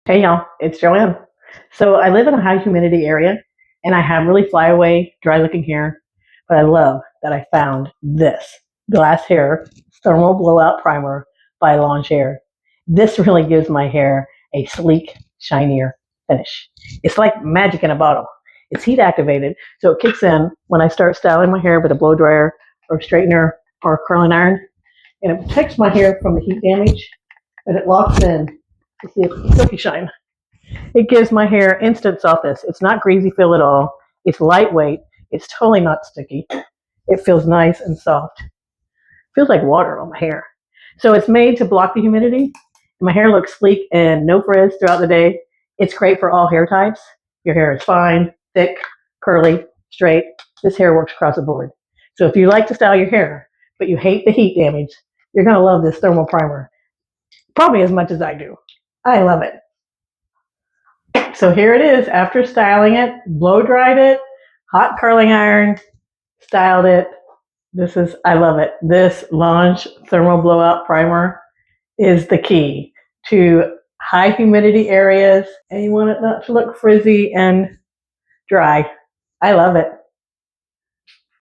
Hey y'all, it's Joanne. So I live in a high humidity area and I have really flyaway, dry looking hair, but I love that I found this glass hair thermal blowout primer by Longhair. This really gives my hair a sleek, shinier finish. It's like magic in a bottle. It's heat activated, so it kicks in when I start styling my hair with a blow dryer or straightener or curling iron, and it protects my hair from the heat damage, but it locks in to see its silky shine. It gives my hair instant softness. It's not greasy feel at all. It's lightweight. It's totally not sticky. It feels nice and soft. It feels like water on my hair. So it's made to block the humidity. My hair looks sleek and no frizz throughout the day. It's great for all hair types. Your hair is fine, thick, curly, straight. This hair works across the board. So if you like to style your hair, but you hate the heat damage, you're going to love this thermal primer, probably as much as I do. I love it. So here it is after styling it, blow dried it, hot curling iron, styled it. I love it. This Launch Thermal Blowout Primer is the key to high humidity areas, and you want it not to look frizzy and dry. I love it.